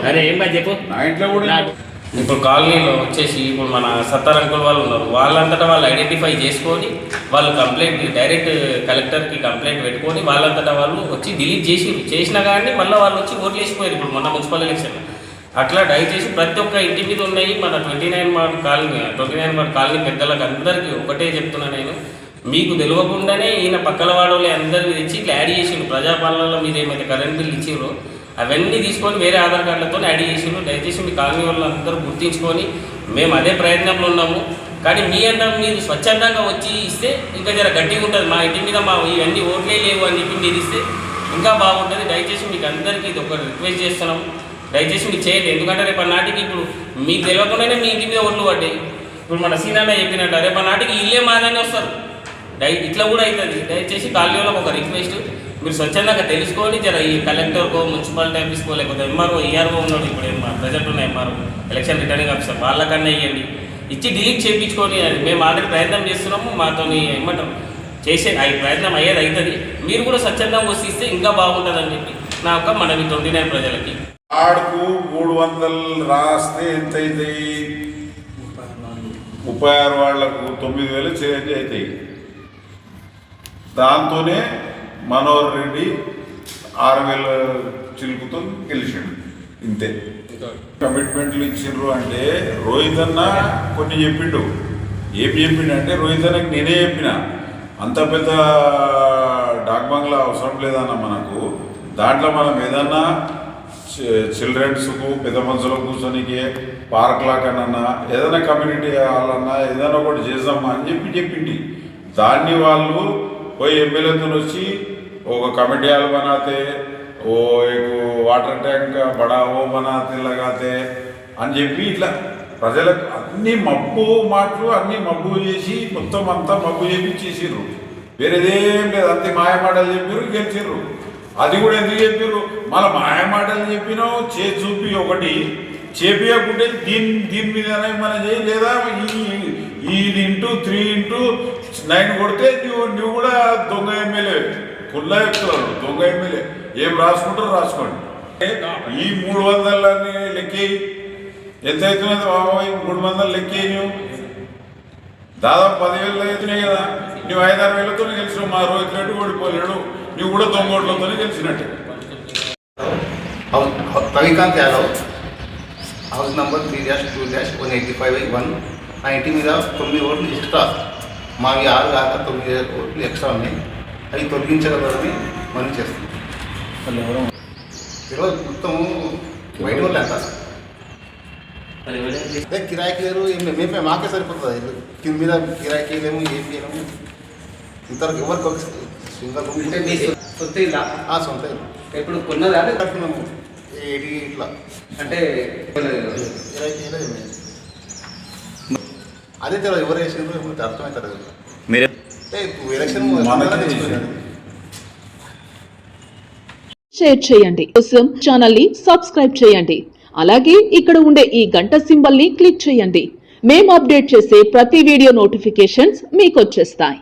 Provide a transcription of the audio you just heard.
అరే ఏం బాగా చెప్పు. నా ఇంట్లో కూడా ఇప్పుడు కాలనీలో వచ్చేసి ఇప్పుడు మన సత్తార్ అంకుల్ వాళ్ళు ఉన్నారు, వాళ్ళంతటా వాళ్ళు ఐడెంటిఫై చేసుకొని వాళ్ళు కంప్లైంట్ డైరెక్ట్ కలెక్టర్కి కంప్లైంట్ పెట్టుకొని వాళ్ళంతటా వాళ్ళు వచ్చి డిలీట్ చేసినా కానీ మళ్ళీ వాళ్ళు వచ్చి ఓట్లు వేసిపోయారు ఇప్పుడు మొన్న మున్సిపల్ ఎలక్షన్. అట్లా దయచేసి ప్రతి ఒక్క ఇంటి మీద ఉన్నాయి మన 29 వార్డ్ కాలనీ పెద్దలకు అందరికీ ఒకటే చెప్తున్నా నేను, మీకు తెలియకుండానే ఈయన పక్కల వాడోళ్ళే అందరికీ తెచ్చి ఇట్లా యాడ్ చేసిండు. ప్రజాపాలనలో మీద ఏమైతే కరెంట్ బిల్ ఇచ్చిండ్రో అవన్నీ తీసుకొని వేరే ఆధార్ కార్డులతో యాడ్ చేసిండ్రు. దయచేసి మీ కాలనీ వాళ్ళు అందరూ గుర్తించుకొని మేము అదే ప్రయత్నంలో ఉన్నాము. కానీ మీ అందరం మీరు స్వచ్ఛందంగా వచ్చి ఇస్తే ఇంకా జర గట్టిగా ఉంటుంది. మా ఇంటి మీద మా ఇవన్నీ ఓట్లే లేవు అని చెప్పి మీరు ఇస్తే ఇంకా బాగుంటుంది. దయచేసి మీకు అందరికీ ఇది ఒక రిక్వెస్ట్ చేస్తున్నాము, దయచేసి మీరు చేయండి. ఎందుకంటే రేపు నాటికి ఇప్పుడు మీకు తెలియకుండానే మీ ఇంటి మీద ఓట్లు పడ్డాయి. ఇప్పుడు మన సీనాన్న చెప్పినట్టు రేపు నాటికి ఇల్లే మాదానే వస్తారు, ఇట్లా కూడా అవుతుంది. దయచేసి కాలనీలో ఒక రిక్వెస్ట్, మీరు స్వచ్ఛందంగా తెలుసుకొని జర ఈ కలెక్టర్కో మున్సిపాలిటీ ఆఫీస్కో లేకపోతే ఎంఆర్ఓ ఈఆర్ఓ ఉన్నాడు, ఇప్పుడు ప్రజెంట్ ఉన్న ఎంఆర్ఓ ఎలక్షన్ రిటర్నింగ్ ఆఫీసర్ వాళ్ళకన్నా ఇవ్వండి, ఇచ్చి డిలీట్ చేయించుకొని. అది మేము ఆల్రెడీ ప్రయత్నం చేస్తున్నాము, మాతో ఏమంటారు చేసే అది ప్రయత్నం అయ్యేది అవుతుంది. మీరు కూడా స్వచ్ఛందంగా వచ్చి ఇస్తే ఇంకా బాగుంటుందని చెప్పి నా యొక్క మనవి 29 ప్రజలకి. ఆడుకు 300 రాస్తే ఎంత అవుతాయి? 36 వాళ్లకు 9,000 చేంజ్ అవుతాయి. దాంతోనే మనోహర్ రెడ్డి 6,000 చిలుకుతో గెలిచిండు. ఇంతే కమిట్మెంట్లు ఇచ్చిండ్రు. అంటే రోహిత్ అన్న కొన్ని చెప్పిండు. ఏం చెప్పిండు అంటే రోహిత్ అన్నకి నేనే చెప్పిన, అంత పెద్ద డాక్ బంగ్లా అవసరం లేదన్న మనకు, దాంట్లో మనం ఏదన్నా చిల్డ్రన్స్కు పెద్ద మనుషులకు కూర్చొనికి పార్క్ లాకన్నా ఏదైనా కమ్యూనిటీ హాల్ అన్నా ఏదైనా ఒకటి చేద్దామా అని చెప్పింది. దాన్ని వాళ్ళు పోయి ఎమ్మెల్యేతో వచ్చి ఒక కమిటీ హాల్ बनाते, ఓ వాటర్ ట్యాంక్ బడా ఓ बनाते लगाते అని చెప్పి ఇట్లా ప్రజలకు అన్ని మబ్బు మాటలు అన్నీ మబ్బు చేసి మొత్తం అంతా మబ్బు చేపించేసిర్రు. వేరేదేం లేదు, అంతే మాయ మాటలు చెప్పారు, గెలిచిర్రు. అది కూడా ఎందుకు చెప్పారు? మళ్ళీ మాయ మాటలు చెప్పినావు చేసి చూపి ఒకటి చేపియకుంటే దీని మీదనే మనం చేయి, లేదా ఈ 3x9 కొడితే నువ్వు కూడా దొంగ ఎమ్మెల్యే. కుల్లా చెప్తున్నారు దొంగ ఎమ్మెల్యే. ఏం రాసుకుంటారో రాసుకోండి. ఈ 300 లెక్కేయి, ఎంత అవుతున్నది బాబాయ్? 300 లెక్కేయి. నువ్వు దాదాపు 10,000 అవుతున్నాయి కదా. నువ్వు 5-6 వేలతో గెలిచినావు. మా రోహిత్ రెడ్డి ఓడిపోలేడు, నువ్వు కూడా దొంగోట్లతోనే గెలిచినట్టే. Ravikanth Yadav, house number 3-2-185/1. నా ఇంటి మీద 9 ఓట్లు ఎక్స్ట్రా, మావి 6 కాక 9 ఓట్లు ఎక్స్ట్రా ఉన్నాయి. అవి తొలగించగలరని మనం చేస్తున్నాం. ఈరోజు మొత్తం బయట వాళ్ళు ఎంత కిరాయికి లేరు, మేమే మాకే సరిపోతుంది. కింద మీద కిరాయికి లేము, ఏం చేయలేము. ఇంతవరకు ఎవరికి సొంత ఇల్లా? సొంత ఇల్లు. ఇప్పుడు కొన్నదా కట్టుకున్నాము ఇట్లా అంటే అదే తెలియదు ఎవరు వేసిండ్రు, ఎవరికి అర్థమవుతారు కదా. ఎలక్షన్ షేర్ చేయండి, కోసం ఛానల్ ని సబ్స్క్రైబ్ చేయండి. అలాగే ఇక్కడ ఉండే ఈ గంట సింబల్ ని క్లిక్ చేయండి. మేము అప్డేట్ చేసే ప్రతి వీడియో నోటిఫికేషన్స్ మీకు వచ్చేస్తాయి.